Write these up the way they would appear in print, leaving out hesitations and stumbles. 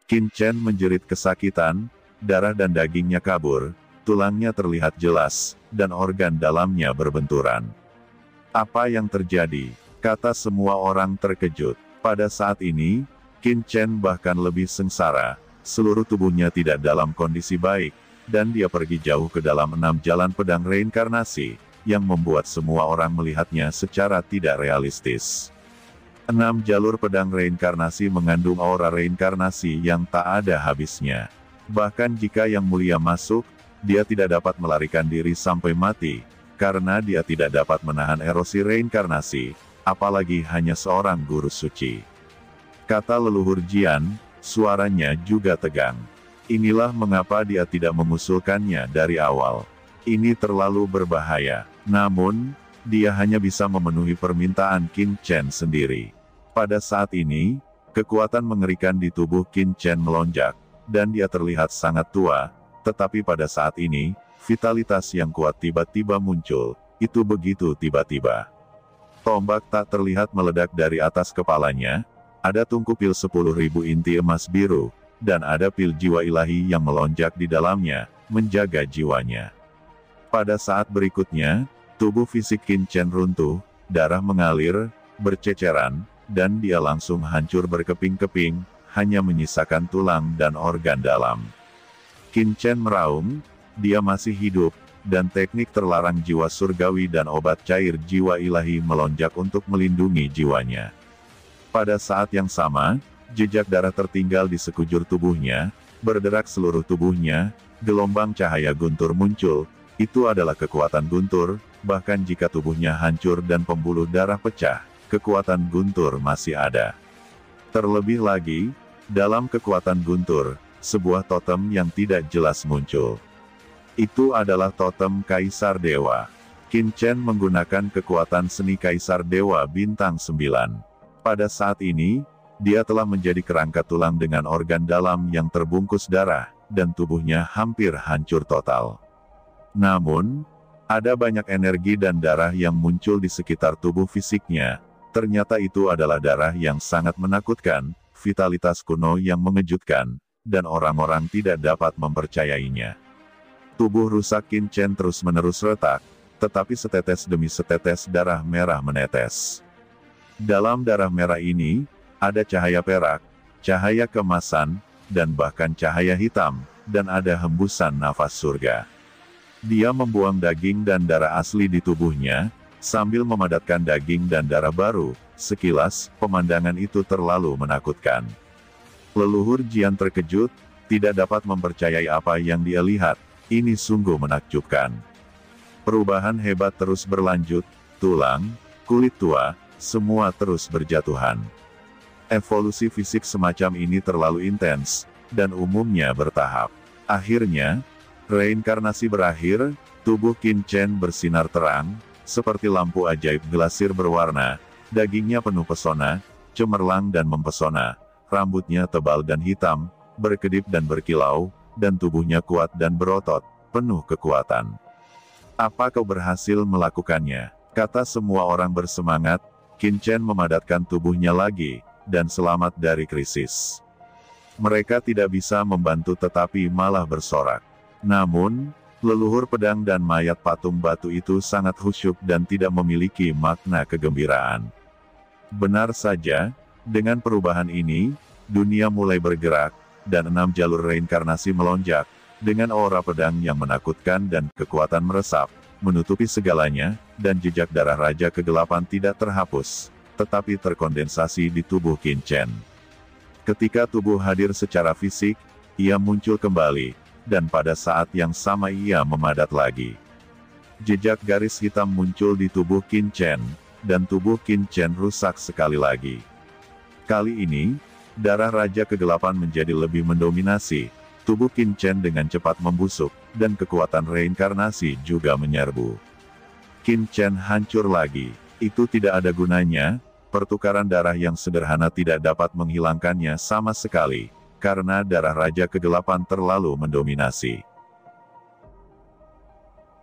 Qin Chen menjerit kesakitan, darah dan dagingnya kabur, tulangnya terlihat jelas, dan organ dalamnya berbenturan. Apa yang terjadi? Kata semua orang terkejut. Pada saat ini, Qin Chen bahkan lebih sengsara, seluruh tubuhnya tidak dalam kondisi baik, dan dia pergi jauh ke dalam 6 jalan pedang reinkarnasi, yang membuat semua orang melihatnya secara tidak realistis. 6 jalur pedang reinkarnasi mengandung aura reinkarnasi yang tak ada habisnya. Bahkan jika Yang Mulia masuk, dia tidak dapat melarikan diri sampai mati, karena dia tidak dapat menahan erosi reinkarnasi, apalagi hanya seorang guru suci. Kata leluhur Jian, suaranya juga tegang. Inilah mengapa dia tidak mengusulkannya dari awal. Ini terlalu berbahaya. Namun, dia hanya bisa memenuhi permintaan Qin Chen sendiri. Pada saat ini, kekuatan mengerikan di tubuh Qin Chen melonjak, dan dia terlihat sangat tua, tetapi pada saat ini, vitalitas yang kuat tiba-tiba muncul, itu begitu tiba-tiba. Tombak tak terlihat meledak dari atas kepalanya, ada tungku pil 10.000 inti emas biru, dan ada pil jiwa ilahi yang melonjak di dalamnya, menjaga jiwanya. Pada saat berikutnya, tubuh fisik Qin Chen runtuh, darah mengalir, berceceran, dan dia langsung hancur berkeping-keping, hanya menyisakan tulang dan organ dalam. Qin Chen meraung, dia masih hidup, dan teknik terlarang jiwa surgawi dan obat cair jiwa ilahi melonjak untuk melindungi jiwanya. Pada saat yang sama, jejak darah tertinggal di sekujur tubuhnya, berderak seluruh tubuhnya, gelombang cahaya guntur muncul, itu adalah kekuatan guntur, bahkan jika tubuhnya hancur dan pembuluh darah pecah, kekuatan guntur masih ada. Terlebih lagi, dalam kekuatan guntur, sebuah totem yang tidak jelas muncul. Itu adalah totem Kaisar Dewa. Qin Chen menggunakan kekuatan seni Kaisar Dewa Bintang 9. Pada saat ini, dia telah menjadi kerangka tulang dengan organ dalam yang terbungkus darah, dan tubuhnya hampir hancur total. Namun, ada banyak energi dan darah yang muncul di sekitar tubuh fisiknya. Ternyata itu adalah darah yang sangat menakutkan, vitalitas kuno yang mengejutkan, dan orang-orang tidak dapat mempercayainya. Tubuh rusak Qin Chen terus-menerus retak, tetapi setetes demi setetes darah merah menetes. Dalam darah merah ini, ada cahaya perak, cahaya kemasan, dan bahkan cahaya hitam, dan ada hembusan nafas surga. Dia membuang daging dan darah asli di tubuhnya, sambil memadatkan daging dan darah baru. Sekilas, pemandangan itu terlalu menakutkan. Leluhur Jian terkejut, tidak dapat mempercayai apa yang dia lihat. Ini sungguh menakjubkan. Perubahan hebat terus berlanjut, tulang, kulit tua, semua terus berjatuhan. Evolusi fisik semacam ini terlalu intens, dan umumnya bertahap. Akhirnya, reinkarnasi berakhir, tubuh Qin Chen bersinar terang, seperti lampu ajaib glasir berwarna, dagingnya penuh pesona, cemerlang dan mempesona, rambutnya tebal dan hitam, berkedip dan berkilau, dan tubuhnya kuat dan berotot, penuh kekuatan. Apa kau berhasil melakukannya? Kata semua orang bersemangat. Qin Chen memadatkan tubuhnya lagi, dan selamat dari krisis. Mereka tidak bisa membantu tetapi malah bersorak. Namun, leluhur pedang dan mayat patung batu itu sangat khusyuk dan tidak memiliki makna kegembiraan. Benar saja, dengan perubahan ini, dunia mulai bergerak, dan 6 jalur reinkarnasi melonjak, dengan aura pedang yang menakutkan dan kekuatan meresap, menutupi segalanya, dan jejak darah Raja Kegelapan tidak terhapus, tetapi terkondensasi di tubuh Qin Chen. Ketika tubuh hadir secara fisik, ia muncul kembali, dan pada saat yang sama ia memadat lagi. Jejak garis hitam muncul di tubuh Qin Chen, dan tubuh Qin Chen rusak sekali lagi. Kali ini, darah Raja Kegelapan menjadi lebih mendominasi, tubuh Qin Chen dengan cepat membusuk, dan kekuatan reinkarnasi juga menyerbu. Qin Chen hancur lagi, itu tidak ada gunanya, pertukaran darah yang sederhana tidak dapat menghilangkannya sama sekali, karena darah Raja Kegelapan terlalu mendominasi.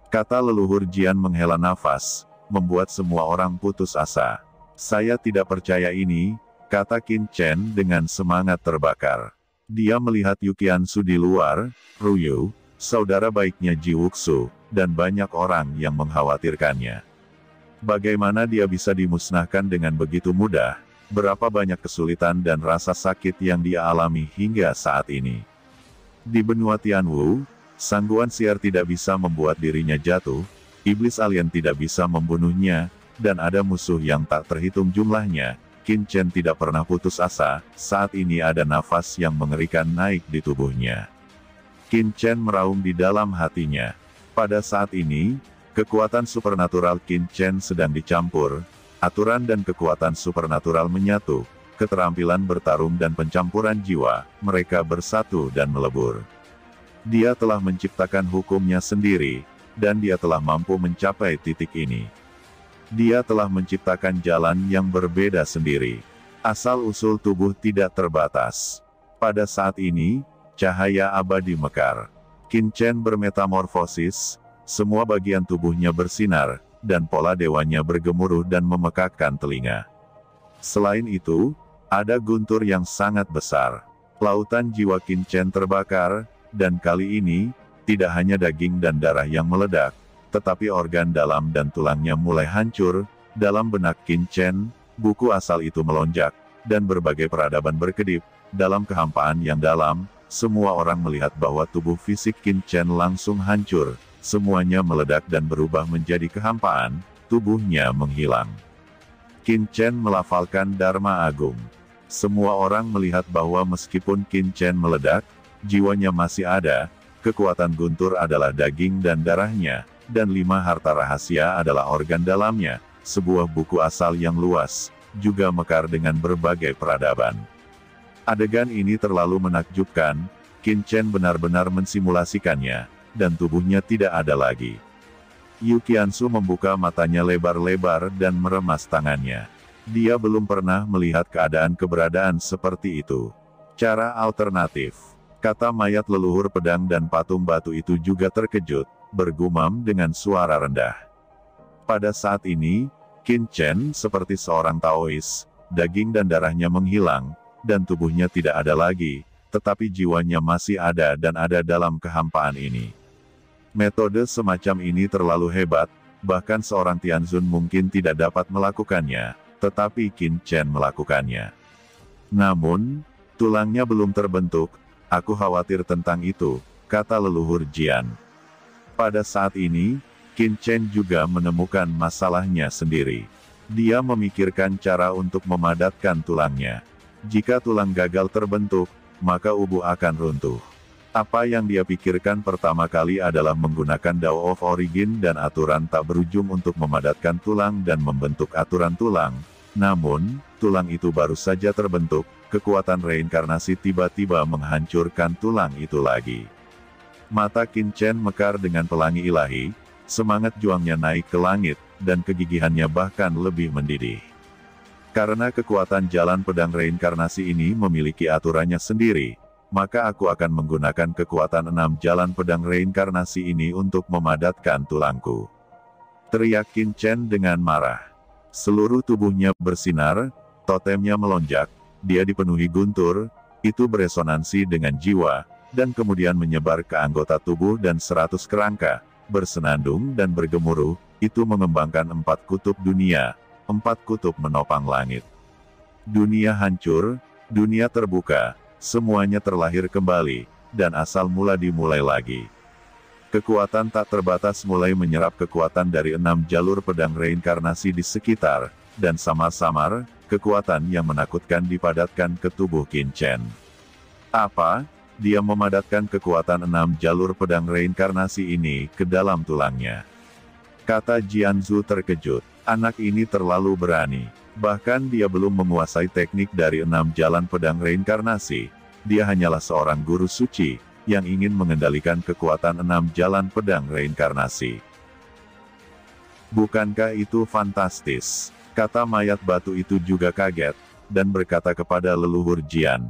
Kata leluhur Jian menghela nafas, membuat semua orang putus asa. Saya tidak percaya ini, kata Qin Chen dengan semangat terbakar. Dia melihat Yukiansu di luar, Ryu, saudara baiknya Ji Wuxu, dan banyak orang yang mengkhawatirkannya. Bagaimana dia bisa dimusnahkan dengan begitu mudah? Berapa banyak kesulitan dan rasa sakit yang dia alami hingga saat ini. Di benua Tianwu, Sangguan Siar tidak bisa membuat dirinya jatuh, iblis alien tidak bisa membunuhnya, dan ada musuh yang tak terhitung jumlahnya. Qin Chen tidak pernah putus asa, saat ini ada nafas yang mengerikan naik di tubuhnya. Qin Chen meraung di dalam hatinya. Pada saat ini, kekuatan supernatural Qin Chen sedang dicampur, aturan dan kekuatan supernatural menyatu, keterampilan bertarung dan pencampuran jiwa, mereka bersatu dan melebur. Dia telah menciptakan hukumnya sendiri, dan dia telah mampu mencapai titik ini. Dia telah menciptakan jalan yang berbeda sendiri. Asal-usul tubuh tidak terbatas. Pada saat ini, cahaya abadi mekar. Qin Chen bermetamorfosis, semua bagian tubuhnya bersinar, dan pola dewanya bergemuruh dan memekakkan telinga. Selain itu, ada guntur yang sangat besar. Lautan jiwa Qin Chen terbakar, dan kali ini, tidak hanya daging dan darah yang meledak, tetapi organ dalam dan tulangnya mulai hancur. Dalam benak Qin Chen, buku asal itu melonjak, dan berbagai peradaban berkedip. Dalam kehampaan yang dalam, semua orang melihat bahwa tubuh fisik Qin Chen langsung hancur, semuanya meledak dan berubah menjadi kehampaan, tubuhnya menghilang. Qin Chen melafalkan Dharma Agung. Semua orang melihat bahwa meskipun Qin Chen meledak, jiwanya masih ada, kekuatan guntur adalah daging dan darahnya, dan 5 harta rahasia adalah organ dalamnya, sebuah buku asal yang luas, juga mekar dengan berbagai peradaban. Adegan ini terlalu menakjubkan, Qin Chen benar-benar mensimulasikannya, dan tubuhnya tidak ada lagi. Yukiansu membuka matanya lebar-lebar dan meremas tangannya. Dia belum pernah melihat keberadaan seperti itu. Cara alternatif. Kata mayat leluhur pedang dan patung batu itu juga terkejut, bergumam dengan suara rendah. Pada saat ini, Qin Chen seperti seorang Taois, daging dan darahnya menghilang, dan tubuhnya tidak ada lagi, tetapi jiwanya masih ada dan ada dalam kehampaan ini. Metode semacam ini terlalu hebat, bahkan seorang Tianzun mungkin tidak dapat melakukannya, tetapi Qin Chen melakukannya. Namun, tulangnya belum terbentuk, aku khawatir tentang itu, kata leluhur Jian. Pada saat ini, Qin Chen juga menemukan masalahnya sendiri. Dia memikirkan cara untuk memadatkan tulangnya. Jika tulang gagal terbentuk, maka ubuh akan runtuh. Apa yang dia pikirkan pertama kali adalah menggunakan Dao of Origin dan aturan tak berujung untuk memadatkan tulang dan membentuk aturan tulang. Namun, tulang itu baru saja terbentuk, kekuatan reinkarnasi tiba-tiba menghancurkan tulang itu lagi. Mata Qin Chen mekar dengan pelangi ilahi, semangat juangnya naik ke langit, dan kegigihannya bahkan lebih mendidih. Karena kekuatan jalan pedang reinkarnasi ini memiliki aturannya sendiri, maka aku akan menggunakan kekuatan 6 jalan pedang reinkarnasi ini untuk memadatkan tulangku. Teriak Qin Chen dengan marah. Seluruh tubuhnya bersinar, totemnya melonjak, dia dipenuhi guntur, itu beresonansi dengan jiwa, dan kemudian menyebar ke anggota tubuh dan 100 kerangka, bersenandung dan bergemuruh, itu mengembangkan 4 kutub dunia, 4 kutub menopang langit. Dunia hancur, dunia terbuka, semuanya terlahir kembali, dan asal mula dimulai lagi. Kekuatan tak terbatas mulai menyerap kekuatan dari 6 jalur pedang reinkarnasi di sekitar, dan samar-samar, kekuatan yang menakutkan dipadatkan ke tubuh Qin Chen. Apa? Dia memadatkan kekuatan 6 jalur pedang reinkarnasi ini ke dalam tulangnya. Kata Jianzu terkejut. Anak ini terlalu berani. Bahkan dia belum menguasai teknik dari 6 jalan pedang reinkarnasi. Dia hanyalah seorang guru suci, yang ingin mengendalikan kekuatan 6 jalan pedang reinkarnasi. Bukankah itu fantastis? Kata mayat batu itu juga kaget, dan berkata kepada leluhur Jian.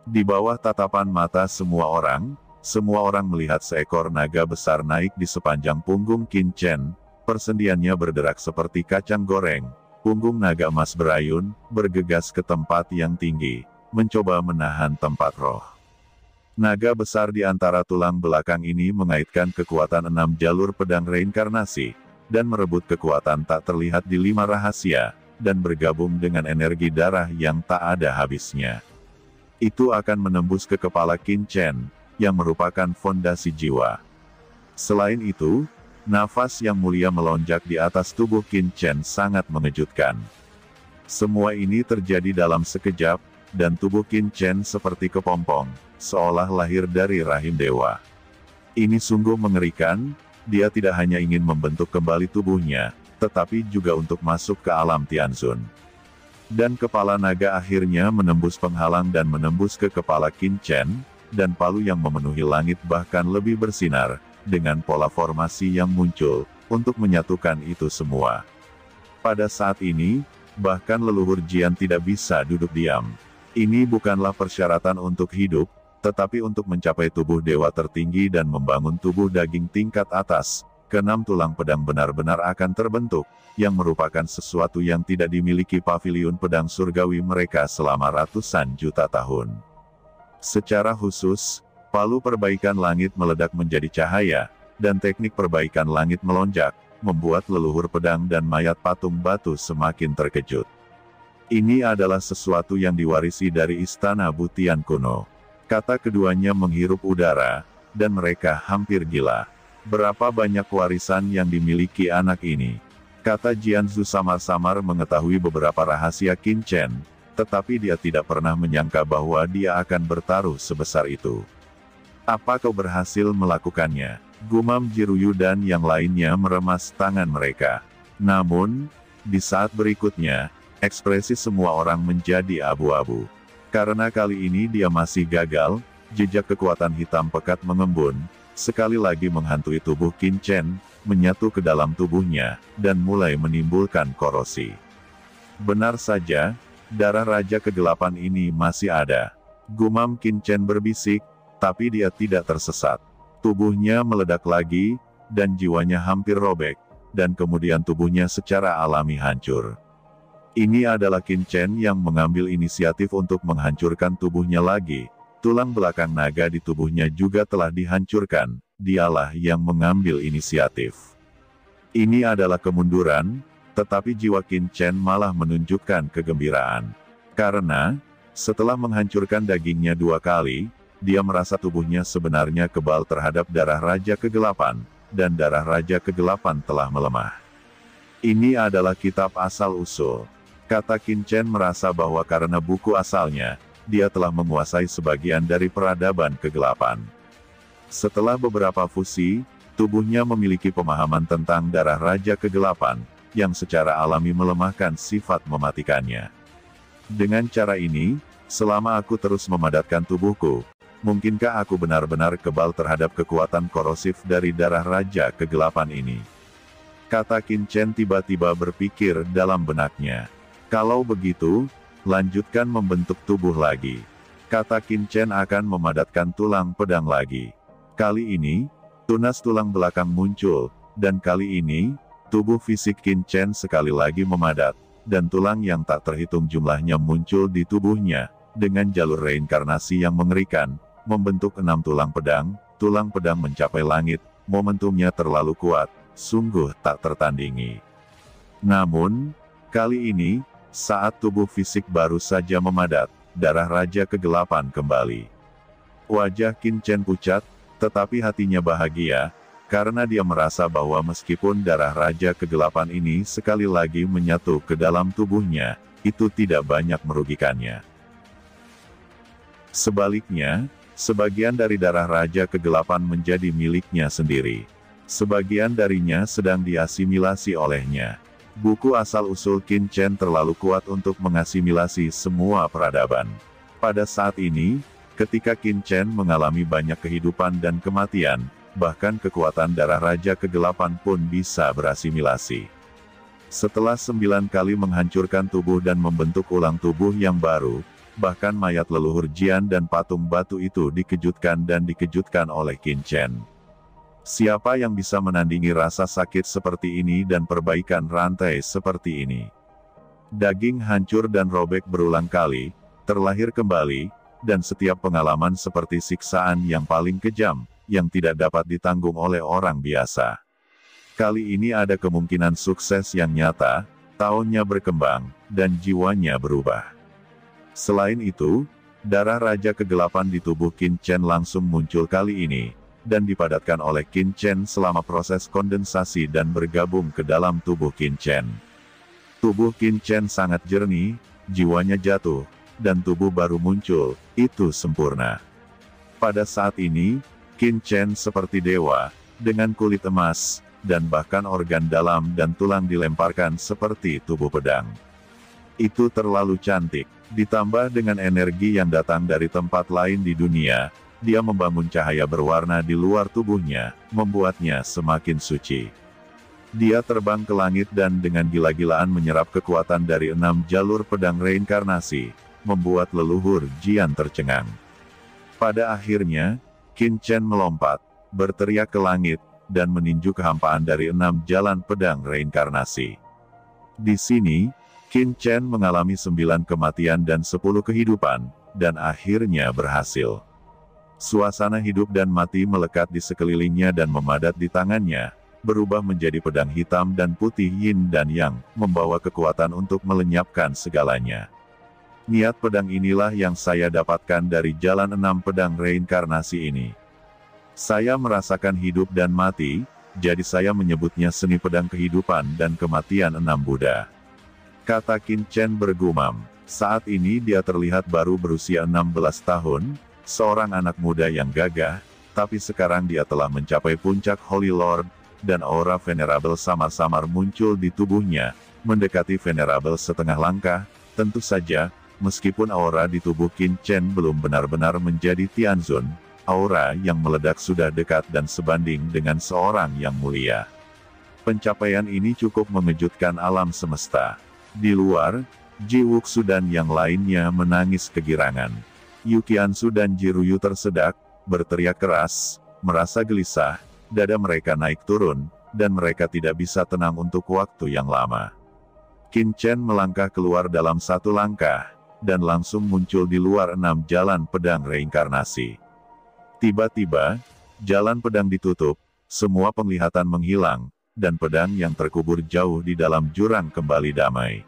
Di bawah tatapan mata semua orang melihat seekor naga besar naik di sepanjang punggung Qin Chen, persendiannya berderak seperti kacang goreng, punggung naga emas berayun, bergegas ke tempat yang tinggi. mencoba menahan tempat roh. Naga besar di antara tulang belakang ini mengaitkan kekuatan 6 jalur pedang reinkarnasi, dan merebut kekuatan tak terlihat di 5 rahasia, dan bergabung dengan energi darah yang tak ada habisnya. Itu akan menembus ke kepala Qin Chen, yang merupakan fondasi jiwa. Selain itu, nafas yang mulia melonjak di atas tubuh Qin Chen sangat mengejutkan. Semua ini terjadi dalam sekejap, dan tubuh Qin Chen seperti kepompong, seolah lahir dari rahim dewa. Ini sungguh mengerikan, dia tidak hanya ingin membentuk kembali tubuhnya, tetapi juga untuk masuk ke alam Tianzun. Dan kepala naga akhirnya menembus penghalang dan menembus ke kepala Qin Chen, dan palu yang memenuhi langit bahkan lebih bersinar, dengan pola formasi yang muncul, untuk menyatukan itu semua. Pada saat ini, bahkan leluhur Jian tidak bisa duduk diam. Ini bukanlah persyaratan untuk hidup, tetapi untuk mencapai tubuh dewa tertinggi dan membangun tubuh daging tingkat atas, ke-6 tulang pedang benar-benar akan terbentuk, yang merupakan sesuatu yang tidak dimiliki paviliun pedang surgawi mereka selama ratusan juta tahun. Secara khusus, palu perbaikan langit meledak menjadi cahaya, dan teknik perbaikan langit melonjak, membuat leluhur pedang dan mayat patung batu semakin terkejut. Ini adalah sesuatu yang diwarisi dari istana Butian kuno. Kata keduanya menghirup udara, dan mereka hampir gila. Berapa banyak warisan yang dimiliki anak ini? Kata Jianzu samar-samar mengetahui beberapa rahasia Qin Chen, tetapi dia tidak pernah menyangka bahwa dia akan bertaruh sebesar itu. Apa kau berhasil melakukannya? Gumam Jiruyu dan yang lainnya meremas tangan mereka. Namun, di saat berikutnya, ekspresi semua orang menjadi abu-abu. Karena kali ini dia masih gagal, jejak kekuatan hitam pekat mengembun, sekali lagi menghantui tubuh Qin Chen, menyatu ke dalam tubuhnya, dan mulai menimbulkan korosi. Benar saja, darah Raja Kegelapan ini masih ada. Gumam Qin Chen berbisik, tapi dia tidak tersesat. Tubuhnya meledak lagi, dan jiwanya hampir robek, dan kemudian tubuhnya secara alami hancur. Ini adalah Qin Chen yang mengambil inisiatif untuk menghancurkan tubuhnya lagi. Tulang belakang naga di tubuhnya juga telah dihancurkan, dialah yang mengambil inisiatif. Ini adalah kemunduran, tetapi jiwa Qin Chen malah menunjukkan kegembiraan. Karena, setelah menghancurkan dagingnya 2 kali, dia merasa tubuhnya sebenarnya kebal terhadap darah Raja Kegelapan, dan darah Raja Kegelapan telah melemah. Ini adalah kitab asal-usul. Kata Qin Chen merasa bahwa karena buku asalnya, dia telah menguasai sebagian dari peradaban kegelapan. Setelah beberapa fusi, tubuhnya memiliki pemahaman tentang darah Raja Kegelapan, yang secara alami melemahkan sifat mematikannya. Dengan cara ini, selama aku terus memadatkan tubuhku, mungkinkah aku benar-benar kebal terhadap kekuatan korosif dari darah Raja Kegelapan ini? Kata Qin Chen tiba-tiba berpikir dalam benaknya. Kalau begitu, lanjutkan membentuk tubuh lagi. Kata Qin Chen akan memadatkan tulang pedang lagi. Kali ini, tunas tulang belakang muncul, dan kali ini, tubuh fisik Qin Chen sekali lagi memadat, dan tulang yang tak terhitung jumlahnya muncul di tubuhnya, dengan jalur reinkarnasi yang mengerikan, membentuk 6 tulang pedang mencapai langit, momentumnya terlalu kuat, sungguh tak tertandingi. Namun, kali ini, saat tubuh fisik baru saja memadat, darah Raja Kegelapan kembali. Wajah Qin Chen pucat, tetapi hatinya bahagia, karena dia merasa bahwa meskipun darah Raja Kegelapan ini sekali lagi menyatu ke dalam tubuhnya, itu tidak banyak merugikannya. Sebaliknya, sebagian dari darah Raja Kegelapan menjadi miliknya sendiri. Sebagian darinya sedang diasimilasi olehnya. Buku asal-usul Qin Chen terlalu kuat untuk mengasimilasi semua peradaban. Pada saat ini, ketika Qin Chen mengalami banyak kehidupan dan kematian, bahkan kekuatan darah Raja Kegelapan pun bisa berasimilasi. Setelah 9 kali menghancurkan tubuh dan membentuk ulang tubuh yang baru, bahkan mayat leluhur Jian dan patung batu itu dikejutkan oleh Qin Chen. Siapa yang bisa menandingi rasa sakit seperti ini dan perbaikan rantai seperti ini? Daging hancur dan robek berulang kali, terlahir kembali, dan setiap pengalaman seperti siksaan yang paling kejam, yang tidak dapat ditanggung oleh orang biasa. Kali ini ada kemungkinan sukses yang nyata, tahunnya berkembang, dan jiwanya berubah. Selain itu, darah Raja Kegelapan di tubuh Qin Chen langsung muncul kali ini, dan dipadatkan oleh Qin Chen selama proses kondensasi dan bergabung ke dalam tubuh Qin Chen. Tubuh Qin Chen sangat jernih, jiwanya jatuh, dan tubuh baru muncul, itu sempurna. Pada saat ini, Qin Chen seperti dewa, dengan kulit emas, dan bahkan organ dalam dan tulang dilemparkan seperti tubuh pedang. Itu terlalu cantik, ditambah dengan energi yang datang dari tempat lain di dunia, dia membangun cahaya berwarna di luar tubuhnya, membuatnya semakin suci. Dia terbang ke langit dan dengan gila-gilaan menyerap kekuatan dari 6 jalur pedang reinkarnasi, membuat leluhur Jian tercengang. Pada akhirnya, Qin Chen melompat, berteriak ke langit, dan meninju kehampaan dari 6 jalan pedang reinkarnasi. Di sini, Qin Chen mengalami 9 kematian dan 10 kehidupan, dan akhirnya berhasil. Suasana hidup dan mati melekat di sekelilingnya dan memadat di tangannya, berubah menjadi pedang hitam dan putih yin dan yang, membawa kekuatan untuk melenyapkan segalanya. Niat pedang inilah yang saya dapatkan dari jalan 6 pedang reinkarnasi ini. Saya merasakan hidup dan mati, jadi saya menyebutnya seni pedang kehidupan dan kematian 6 Buddha. Kata Qin Chen bergumam. Saat ini dia terlihat baru berusia 16 tahun, seorang anak muda yang gagah, tapi sekarang dia telah mencapai puncak Holy Lord, dan aura venerable samar-samar muncul di tubuhnya, mendekati venerable setengah langkah. Tentu saja, meskipun aura di tubuh Qin Chen belum benar-benar menjadi Tianzun, aura yang meledak sudah dekat dan sebanding dengan seorang yang mulia. Pencapaian ini cukup mengejutkan alam semesta. Di luar, Ji Wuxu dan yang lainnya menangis kegirangan. Yu Qianzu dan Ji Ruyu tersedak, berteriak keras, merasa gelisah, dada mereka naik turun, dan mereka tidak bisa tenang untuk waktu yang lama. Qin Chen melangkah keluar dalam 1 langkah, dan langsung muncul di luar 6 jalan pedang reinkarnasi. Tiba-tiba, jalan pedang ditutup, semua penglihatan menghilang, dan pedang yang terkubur jauh di dalam jurang kembali damai.